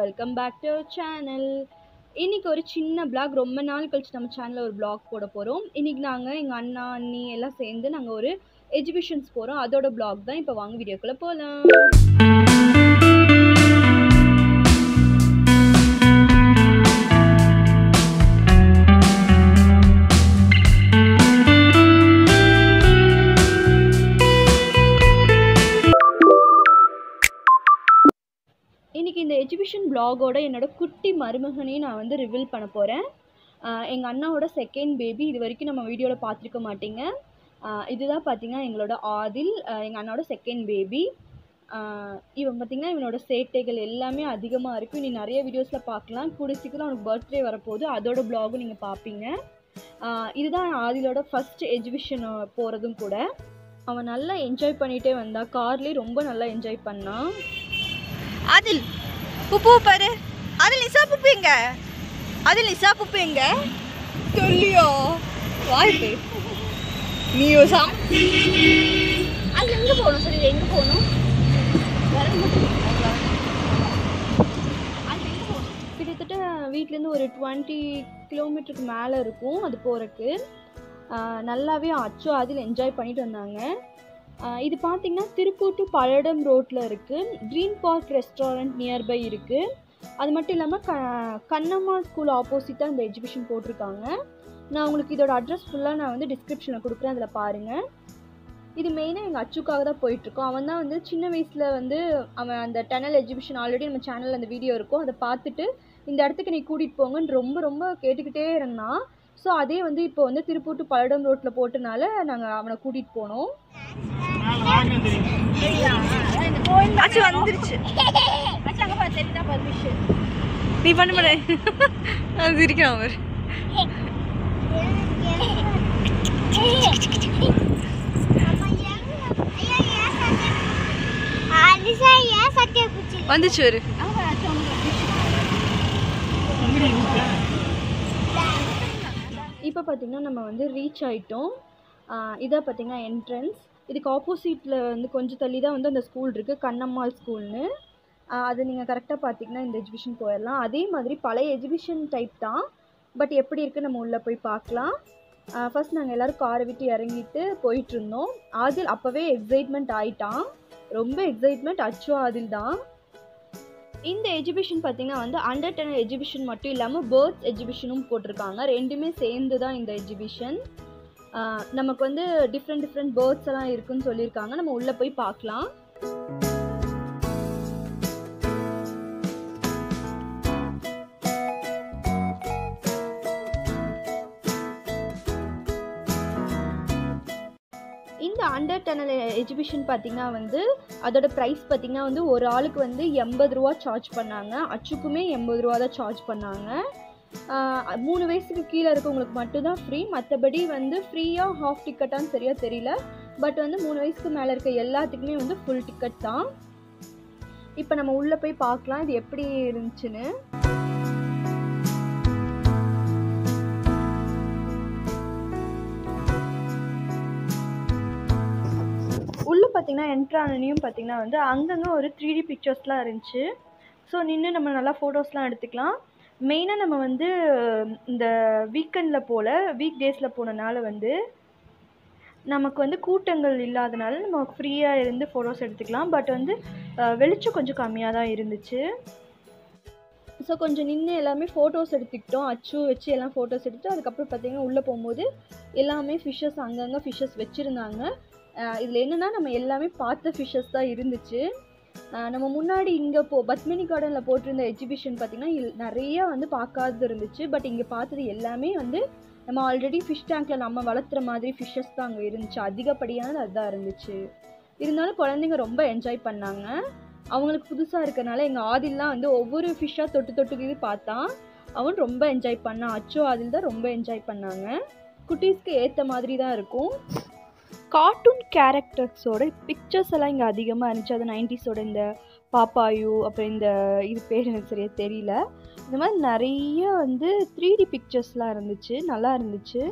Welcome back to channel. இன்னைக்கு ஒரு சின்ன vlog. ரொம்ப நாள் கழிச்சு நம்ம சேனல்ல ஒரு vlog போட போறோம். இன்னைக்கு நாங்க எங்க அண்ணா அண்ணி எல்லாம் சேர்ந்து நாங்க ஒரு எக்ஸிபிஷன்ஸ் போறோம். அதோட vlog தான். இப்போ வாங்க வீடியோக்குள்ள போலாம். இன்னைக்கு இந்த எக்ஸிபிஷன் vlogோட என்னோட குட்டி மருமகனையும் நான் வந்து ரிவீல் பண்ண போகிறேன். எங்கள் அண்ணாவோட செகண்ட் பேபி. இது வரைக்கும் நம்ம வீடியோவில் பார்த்துருக்க மாட்டீங்க. இதுதான் பார்த்தீங்கன்னா எங்களோட ஆதில், எங்கள் அண்ணாவோட செகண்ட் பேபி. இவன் பார்த்திங்கன்னா இவனோட சேட்டைகள் எல்லாமே அதிகமாக இருக்கும். நீ நிறைய வீடியோஸில் பார்க்கலாம். கூட சீக்கிரம் அவனுக்கு பர்த்டே வரப்போகுது. அதோட vlogகும் நீங்கள் பார்ப்பீங்க. இதுதான் ஆதிலோட ஃபஸ்ட் எக்ஸிபிஷன் போகிறதும் கூட. அவன் நல்லா என்ஜாய் பண்ணிகிட்டே வந்தான். கார்லேயே ரொம்ப நல்லா என்ஜாய் பண்ணான். ஆதில் புப்பு பாரு. ஆதில் நிசா புப்பு எங்க? ஆதில் நிசா புப்பு எங்க? சொல்லியோ வாய்ப்பு நீயோ சாம். அது எங்கே போகணும்? சரி எங்கே போகணும்? கிட்டத்தட்ட வீட்டிலேருந்து ஒரு 20 கிலோமீட்டருக்கு மேலே இருக்கும் அது போகிறக்கு. நல்லாவே அச்சோ அதில் என்ஜாய் பண்ணிட்டு வந்தாங்க. இது பார்த்திங்கன்னா திருப்பூர் டு பல்லடம் ரோட்டில் இருக்குது. ட்ரீம் பார்க் ரெஸ்டாரண்ட் நியர்பை இருக்குது. அது மட்டும் இல்லாமல் கண்ணம்மா ஸ்கூல் ஆப்போசிட்டாக இந்த எக்ஸிபிஷன் போட்டிருக்காங்க. நான் உங்களுக்கு இதோட அட்ரஸ் ஃபுல்லாக நான் வந்து டிஸ்கிரிப்ஷனில் கொடுக்குறேன், அதில் பாருங்கள். இது மெயினாக எங்கள் அச்சுக்காக தான் போயிட்டுருக்கோம். அவன் தான் வந்து சின்ன வயசில் வந்து அவன் அந்த டனல் எக்ஸிபிஷன் ஆல்ரெடி நம்ம சேனலில் அந்த வீடியோ இருக்கும், அதை பார்த்துட்டு இந்த இடத்துக்கு நீ கூட்டிகிட்டு போங்கன்னு ரொம்ப ரொம்ப கேட்டுக்கிட்டே இருந்தான். ஸோ அதே வந்து இப்போ வந்து திருப்பூர் டு பல்லடம் ரோட்டில் போட்டனால நாங்கள் அவனை கூட்டிகிட்டு போனோம். நீ பண்ண மாட்டே அது இருக்கிறான் அவர். வந்துச்சு ஒரு இப்போ பார்த்திங்கன்னா நம்ம வந்து ரீச் ஆகிட்டோம். இதை பார்த்திங்கன்னா என்ட்ரன்ஸ். இதுக்கு ஆப்போசிட்டில் வந்து கொஞ்சம் தள்ளி தான் வந்து அந்த ஸ்கூல் இருக்குது, கண்ணம்மாள் ஸ்கூல்னு. அது நீங்கள் கரெக்டாக பார்த்திங்கன்னா இந்த எக்ஸிபிஷன் போயிடலாம். அதே மாதிரி பழைய எக்ஸிபிஷன் டைப் தான், பட் எப்படி இருக்குது நம்ம உள்ளே போய் பார்க்கலாம். ஃபஸ்ட் நாங்கள் எல்லோரும் காரை விட்டு இறங்கிட்டு போயிட்டுருந்தோம். ஆதில் அப்போவே எக்ஸைட்மெண்ட் ஆகிட்டான். ரொம்ப எக்ஸைட்மெண்ட் அச்சோ ஆதில் தான். இந்த எக்ஸிபிஷன் பார்த்திங்கன்னா வந்து அண்டர் 10 எக்ஸிபிஷன் மட்டும் இல்லாமல் பேர்ட்ஸ் எக்ஸிபிஷனும் போட்டிருக்காங்க. ரெண்டுமே சேர்ந்து தான் இந்த எக்ஸிபிஷன். நமக்கு வந்து டிஃப்ரெண்ட் பேர்ட்ஸ் எல்லாம் இருக்குன்னு சொல்லியிருக்காங்க. நம்ம உள்ளே போய் பார்க்கலாம். இந்த அண்டர் 10 எக்ஸிபிஷன் பார்த்திங்கன்னா வந்து அதோட ப்ரைஸ் பார்த்திங்கன்னா வந்து ஒரு ஆளுக்கு வந்து 80 ரூபா சார்ஜ் பண்ணாங்க. அச்சுக்குமே 80 ரூபா தான் சார்ஜ் பண்ணாங்க. 3 வயசுக்கு கீழே இருக்கவங்களுக்கு மட்டும்தான் ஃப்ரீ. மற்றபடி வந்து ஃப்ரீயாக ஹாஃப் டிக்கெட்டான்னு சரியாக தெரியல. பட் வந்து 3 வயசுக்கு மேலே இருக்க எல்லாத்துக்குமே வந்து ஃபுல் டிக்கெட் தான். இப்போ நம்ம உள்ளே போய் பார்க்கலாம் இது எப்படி இருந்துச்சுன்னு. உள்ளே பார்த்திங்கன்னா என்ட்ரானையும் பார்த்திங்கன்னா வந்து அங்கங்கே ஒரு 3D பிக்சர்ஸ்லாம் இருந்துச்சு. ஸோ நின்று நம்ம நல்லா ஃபோட்டோஸ்லாம் எடுத்துக்கலாம். மெயினாக நம்ம வந்து இந்த வீக்கெண்டில் போல் வீக் டேஸில் போனனால வந்து நமக்கு வந்து கூட்டங்கள் இல்லாதனால நம்ம ஃப்ரீயாக இருந்து ஃபோட்டோஸ் எடுத்துக்கலாம். பட் வந்து வெளிச்சம் கொஞ்சம் கம்மியாக தான் இருந்துச்சு. ஸோ கொஞ்சம் நின்று எல்லாமே ஃபோட்டோஸ் எடுத்துக்கிட்டோம். அச்சு வச்சு எல்லாம் ஃபோட்டோஸ் எடுத்துட்டு அதுக்கப்புறம் பார்த்திங்கன்னா உள்ளே போகும்போது எல்லாமே ஃபிஷ்ஷஸ் அங்கங்கே ஃபிஷ்ஷஸ் வச்சுருந்தாங்க. இதில் என்னென்னா நம்ம எல்லாமே பார்த்த ஃபிஷ்ஷஸ் தான் இருந்துச்சு. நம்ம முன்னாடி இங்கே பத்மினி கார்டனில் போட்டிருந்த எக்ஸிபிஷன் பார்த்திங்கன்னா நிறையா வந்து பார்க்காதது இருந்துச்சு. பட் இங்கே பார்த்தது எல்லாமே வந்து நம்ம ஆல்ரெடி ஃபிஷ் டேங்க்கில் நம்ம வளர்த்துற மாதிரி ஃபிஷ்ஷஸ் தான் அங்கே இருந்துச்சு. அதிகப்படியானது அதுதான் இருந்துச்சு. இருந்தாலும் குழந்தைங்க ரொம்ப என்ஜாய் பண்ணாங்க. அவங்களுக்கு புதுசாக இருக்கனால எங்கள் ஆதில்லாம் வந்து ஒவ்வொரு ஃபிஷ்ஷாக தொட்டுக்கிது பார்த்தான். அவன் ரொம்ப என்ஜாய் பண்ணான். அச்சோ ஆதில் தான் ரொம்ப என்ஜாய் பண்ணாங்க. குட்டீஸ்க்கு ஏற்ற மாதிரி தான் இருக்கும். கார்ட்டூன் கேரக்டர்ஸோட பிக்சர்ஸ் எல்லாம் இங்கே அதிகமாக இருந்துச்சு. அது 90ஸோட இந்த பாப்பாயு, அப்புறம் இந்த இது பேர் எனக்கு சரியாக தெரியல. இந்த மாதிரி நிறைய வந்து 3D பிக்சர்ஸ்லாம் இருந்துச்சு. நல்லா இருந்துச்சு.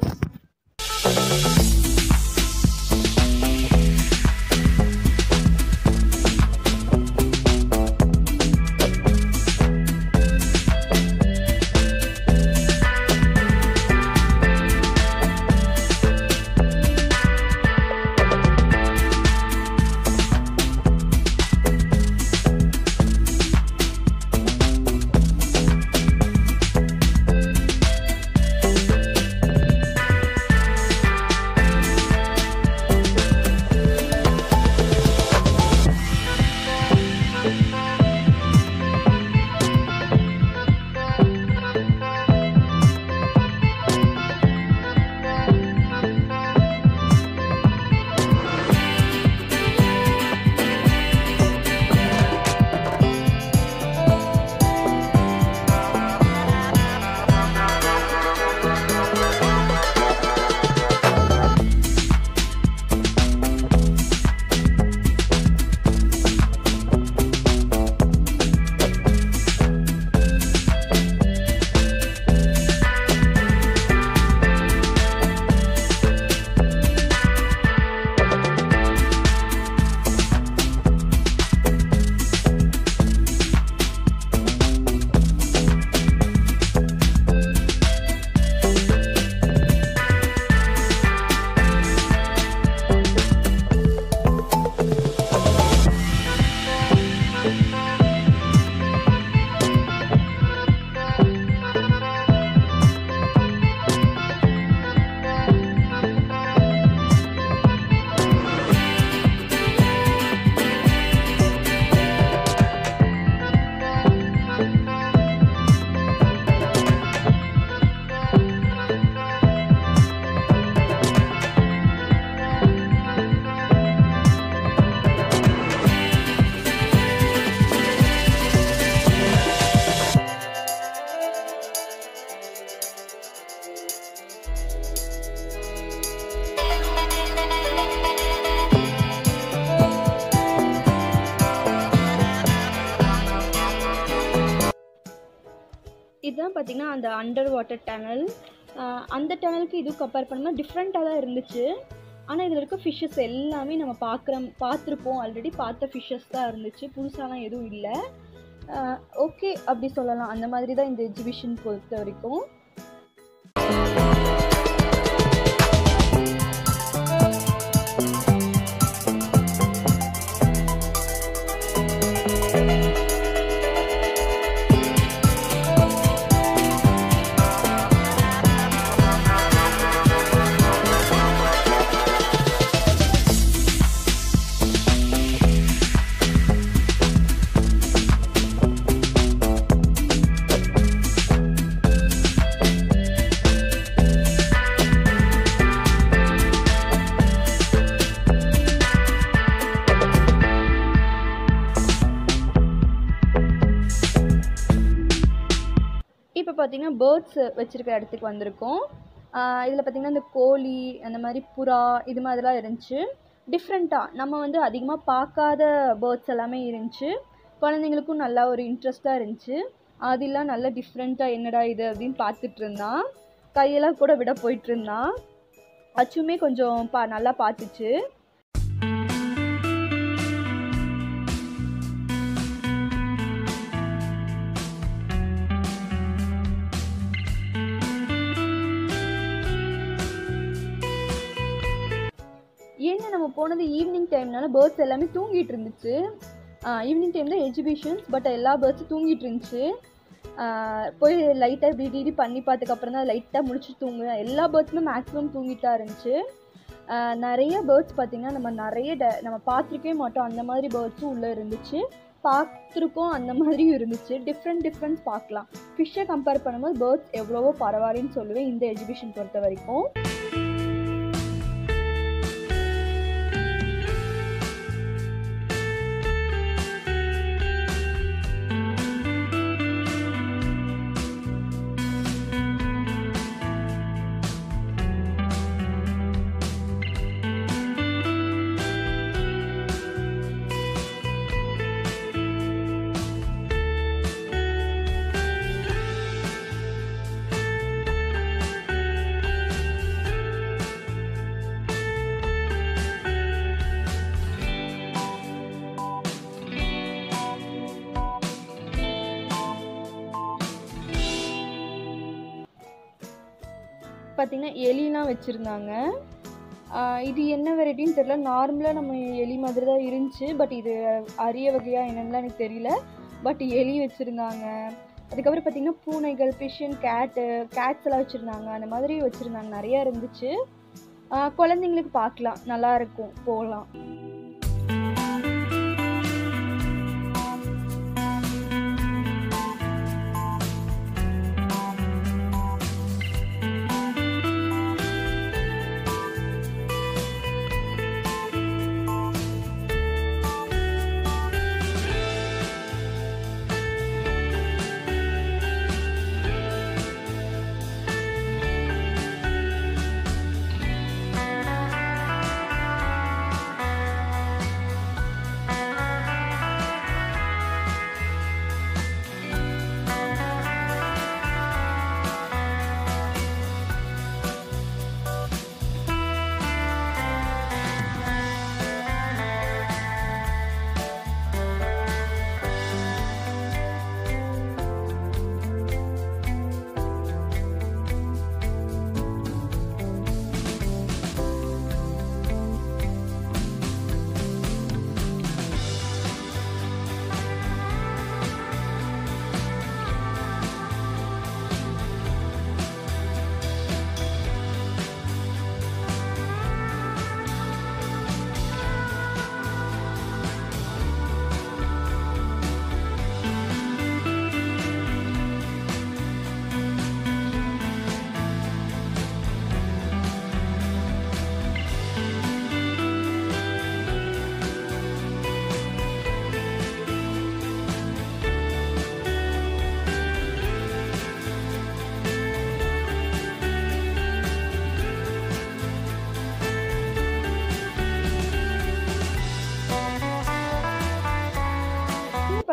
பார்த்திங்கன்னா அந்த அண்டர் வாட்டர் டனல். அந்த டனலுக்கு இதுவும் கம்பேர் பண்ணும்போது டிஃப்ரெண்ட்டாக தான் இருந்துச்சு. ஆனால் இதில் இருக்க ஃபிஷ்ஷஸ் எல்லாமே நம்ம பார்த்துருப்போம், ஆல்ரெடி பார்த்த ஃபிஷ்ஷஸ் தான் இருந்துச்சு, புதுசாலாம் எதுவும் இல்லை. ஓகே அப்படி சொல்லலாம். அந்த மாதிரி தான் இந்த எக்ஸிபிஷன் பொறுத்த வரைக்கும். இப்போ பார்த்திங்கன்னா பேர்ட்ஸ் வச்சுருக்க இடத்துக்கு வந்திருக்கோம். இதில் பார்த்திங்கன்னா இந்த கோழி, அந்த மாதிரி புறா, இது மாதிரிலாம் இருந்துச்சு. டிஃப்ரெண்ட்டாக நம்ம வந்து அதிகமாக பார்க்காத பேர்ட்ஸ் எல்லாமே இருந்துச்சு. குழந்தைங்களுக்கும் நல்லா ஒரு இன்ட்ரெஸ்ட்டாக இருந்துச்சு. அதெல்லாம் நல்லா டிஃப்ரெண்ட்டாக என்னடா இது அப்படின்னு பார்த்துட்டு இருந்தான். கையெல்லாம் கூட விட போயிட்டு இருந்தான். அச்சுமே கொஞ்சம் நல்லா பார்த்துச்சு. ஏன்னா நம்ம போனது ஈவினிங் டைம்னால பேர்ட்ஸ் எல்லாமே தூங்கிட்டு இருந்துச்சு. ஈவினிங் டைம் தான் எக்ஸிபிஷன்ஸ், பட் எல்லா பேர்ட்ஸும் தூங்கிட்டு இருந்துச்சு. போய் லைட்டாக இப்படி பண்ணி பார்த்ததுக்கப்புறம் தான் லைட்டாக முடிச்சு தூங்க. எல்லா பேர்ட்ஸுமே மேக்ஸிமம் தூங்கிட்டா இருந்துச்சு. நிறைய பேர்ட்ஸ் பார்த்திங்கன்னா நம்ம பார்த்துருக்கவே மாட்டோம், அந்த மாதிரி பேர்ட்ஸும் உள்ளே இருந்துச்சு. பார்த்துருக்கோம், அந்த மாதிரியும் இருந்துச்சு. டிஃப்ரெண்ட்ஸ் பார்க்கலாம். ஃபிஷ்ஷை கம்பேர் பண்ணும்போது பேர்ட்ஸ் எவ்வளவோ பரவாயில்லன்னு சொல்லுவேன் இந்த எக்ஸிபிஷன் பொறுத்த வரைக்கும். பார்த்திங்கன்னா எலிலாம் வச்சுருந்தாங்க. இது என்ன வெரைட்டின்னு தெரியல. நார்மலாக நம்ம எலி மாதிரி தான் இருந்துச்சு. பட் இது அரிய வகையாக என்னென்னலாம் எனக்கு தெரியல. பட் எலி வச்சுருந்தாங்க. அதுக்கப்புறம் பார்த்திங்கன்னா பூனைகள், ஃபிஷ்ஷன், கேட்ஸ் எல்லாம் வச்சுருந்தாங்க. அந்த மாதிரி வச்சுருந்தாங்க, நிறையா இருந்துச்சு. குழந்தைங்களுக்கு பார்க்கலாம், நல்லாயிருக்கும், போகலாம்.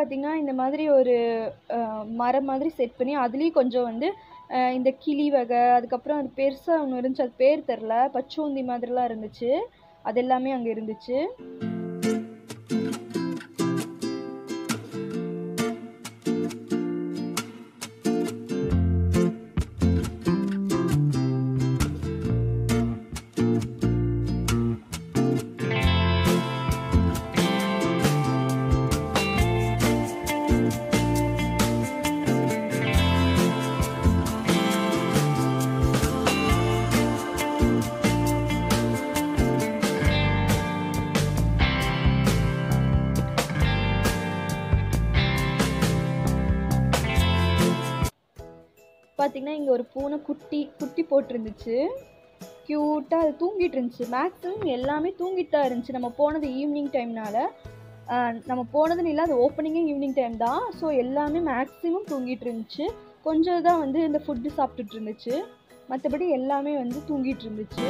பார்த்திங்கன்னா இந்த மாதிரி ஒரு மரம் மாதிரி செட் பண்ணி அதுலேயும் கொஞ்சம் வந்து இந்த கிளி வகை, அதுக்கப்புறம் அது பெருசாக ஒன்று இருந்துச்சு, அது பேர் தெரில, பச்சோந்தி மாதிரிலாம் இருந்துச்சு, அது எல்லாமே அங்கே இருந்துச்சு. பார்த்திங்கன்னா இங்கே ஒரு பூனை குட்டி போட்டிருந்துச்சு, க்யூட்டாக அது தூங்கிட்டு இருந்துச்சு. மேக்ஸிமம் எல்லாமே தூங்கிட்டு தான் இருந்துச்சு. நம்ம போனது ஈவினிங் டைம்னால, நம்ம போனதுன்னு இல்லை, அது ஓப்பனிங்கே ஈவினிங் டைம் தான். ஸோ எல்லாமே மேக்ஸிமம் தூங்கிட்டு இருந்துச்சு. கொஞ்சம் தான் வந்து இந்த ஃபுட்டு சாப்பிட்டுட்டு இருந்துச்சு, மற்றபடி எல்லாமே வந்து தூங்கிட்டு இருந்துச்சு.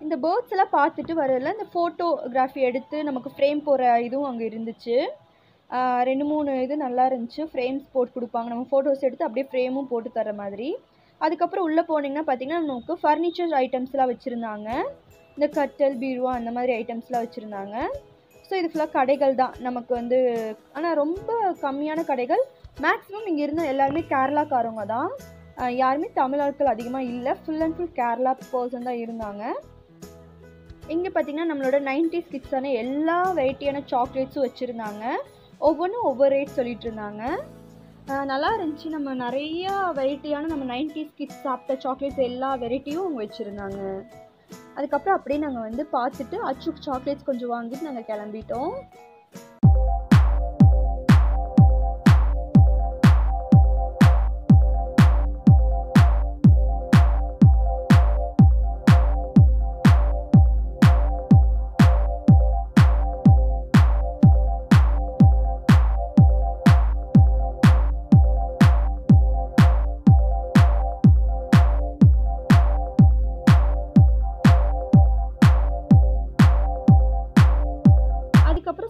இந்த பேர்ட்ஸ் எல்லாம் பார்த்துட்டு வரல இந்த ஃபோட்டோகிராஃபி எடுத்து நமக்கு ஃப்ரேம் போகிற இதுவும் அங்கே இருந்துச்சு. 2-3 இது நல்லா இருந்துச்சு. ஃப்ரேம்ஸ் போட்டு கொடுப்பாங்க, நம்ம ஃபோட்டோஸ் எடுத்து அப்படியே ஃப்ரேமும் போட்டு தர மாதிரி. அதுக்கப்புறம் உள்ளே போனீங்கன்னா பார்த்தீங்கன்னா நமக்கு ஃபர்னிச்சர் ஐட்டம்ஸ்லாம் வச்சுருந்தாங்க. இந்த கட்டல், பீருவா அந்த மாதிரி ஐட்டம்ஸ்லாம் வச்சுருந்தாங்க. ஸோ இது ஃபுல்லாக கடைகள் தான் நமக்கு வந்து, ஆனால் ரொம்ப கம்மியான கடைகள். மேக்ஸிமம் இங்கே இருந்த எல்லாருமே கேரளாக்காரவங்க தான், யாருமே தமிழ் ஆட்கள் அதிகமாக இல்லை. Full and full Kerala person தான் இருந்தாங்க. இங்கே பார்த்தீங்கன்னா நம்மளோட 90s கிட்ஸான எல்லா வெரைட்டியான சாக்லேட்ஸும் வச்சுருந்தாங்க. ஒவ்வொன்றும் ஒவ்வொரு ரேட் சொல்லிட்டு இருந்தாங்க. நல்லா இருந்துச்சு. நம்ம நிறையா வெரைட்டியான நம்ம 90s கிட்ஸ் சாப்பிட்ட சாக்லேட்ஸ் எல்லா வெரைட்டியும் அவங்க வச்சுருந்தாங்க. அதுக்கப்புறம் அப்படியே நாங்கள் வந்து பார்த்துட்டு அச்சுக்கு சாக்லேட்ஸ் கொஞ்சம் வாங்கிட்டு நாங்கள் கிளம்பிட்டோம்.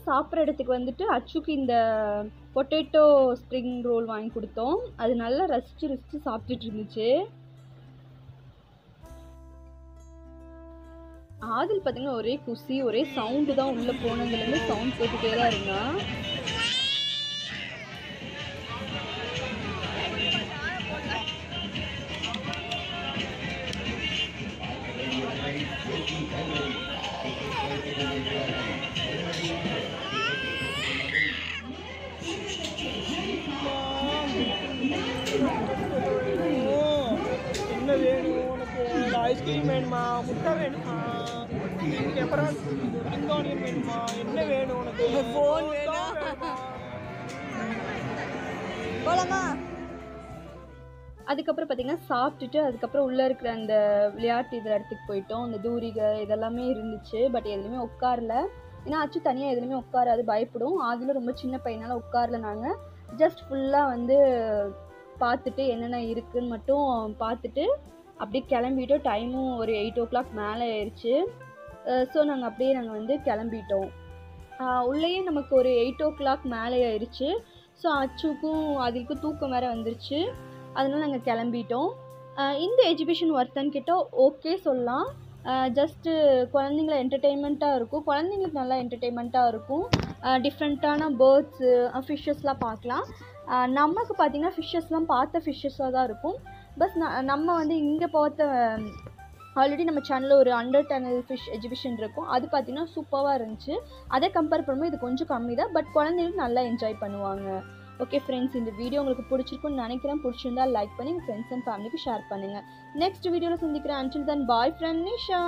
சாப்பிட்ற இடத்துக்கு வந்துட்டு அச்சுக்கு இந்த பொட்டேட்டோ ஸ்ப்ரிங் ரோல் வாங்கி கொடுத்தோம். அது நல்லா ரசித்து சாப்பிட்டுட்டு இருந்துச்சு. ஆதில் பார்த்தீங்கன்னா ஒரே குசி, ஒரே சவுண்டு தான். உள்ளே போனதுலேருந்து சவுண்ட் போட்டுகிட்டே தான் இருந்தான். என்ன வேணும் உனக்கு? ஐஸ்கிரீம் வேணுமா, முட்டை வேணுமா, அப்புறம் ஆனியன் வேணுமா, என்ன வேணும் உனக்கு? ஃபோன் வேணுமா? போலாமா? அதுக்கப்புறம் பார்த்தீங்கன்னா சாப்பிட்டுட்டு அதுக்கப்புறம் உள்ளே இருக்கிற அந்த விளையாட்டு இதில் இடத்துக்கு போயிட்டோம். அந்த தூரிகை இதெல்லாமே இருந்துச்சு. பட் எதுலையுமே உட்காரல, ஏன்னா அச்சு தனியாக எதுலையுமே உட்காராது, பயப்படும். அதில் ரொம்ப சின்ன பையனால் உட்காரல. நாங்கள் ஜஸ்ட் ஃபுல்லாக வந்து பார்த்துட்டு என்னென்ன இருக்குதுன்னு மட்டும் பார்த்துட்டு அப்படியே கிளம்பிட்டோம். டைமும் ஒரு 8 o'clock மேலே ஆயிடுச்சு. ஸோ நாங்கள் அப்படியே வந்து கிளம்பிட்டோம். உள்ளேயே நமக்கு ஒரு 8 o'clock மேலே ஆயிடுச்சு. ஸோ அச்சுக்கும் அதுக்கும் தூக்கம் வேறு வந்துருச்சு. அதனால நாங்கள் கிளம்பிட்டோம். இந்த எஜுகேஷன் ஒர்த்தான்னு கேட்டால் ஓகே சொல்லலாம். ஜஸ்ட்டு குழந்தைங்கள என்டர்டெயின்மெண்ட்டாக இருக்கும், குழந்தைங்களுக்கு நல்லா என்டர்டெயின்மெண்ட்டாக இருக்கும். டிஃப்ரெண்ட்டான பேர்ட்ஸு, ஃபிஷ்ஷஸ்லாம் பார்க்கலாம். நமக்கு பார்த்திங்கன்னா ஃபிஷ்ஷஸ்லாம் பார்த்த ஃபிஷ்ஷஸாக தான் இருக்கும். பஸ் நம்ம வந்து இங்கே பார்த்த ஆல்ரெடி நம்ம சேனலில் ஒரு அண்டர் டனல் ஃபிஷ் எஜிபிஷன் இருக்கும், அது பார்த்திங்கன்னா சூப்பராக இருந்துச்சு. அதை கம்பேர் பண்ணும்போது இது கொஞ்சம் கம்மி தான். பட் குழந்தைங்களுக்கு நல்லா என்ஜாய் பண்ணுவாங்க. ஓகே ஃப்ரெண்ட்ஸ், இந்த வீடியோ உங்களுக்கு பிடிச்சிருக்குன்னு நினைக்கிறேன். பிடிச்சிருந்தா லைக் பண்ணி உங்கள் ஃப்ரெண்ட்ஸ் அண்ட் ஃபேமிலிக்கு ஷேர் பண்ணுங்கள். நெக்ஸ்ட் வீடியோவில் சந்திக்கிறேன். until then bye from Nisha.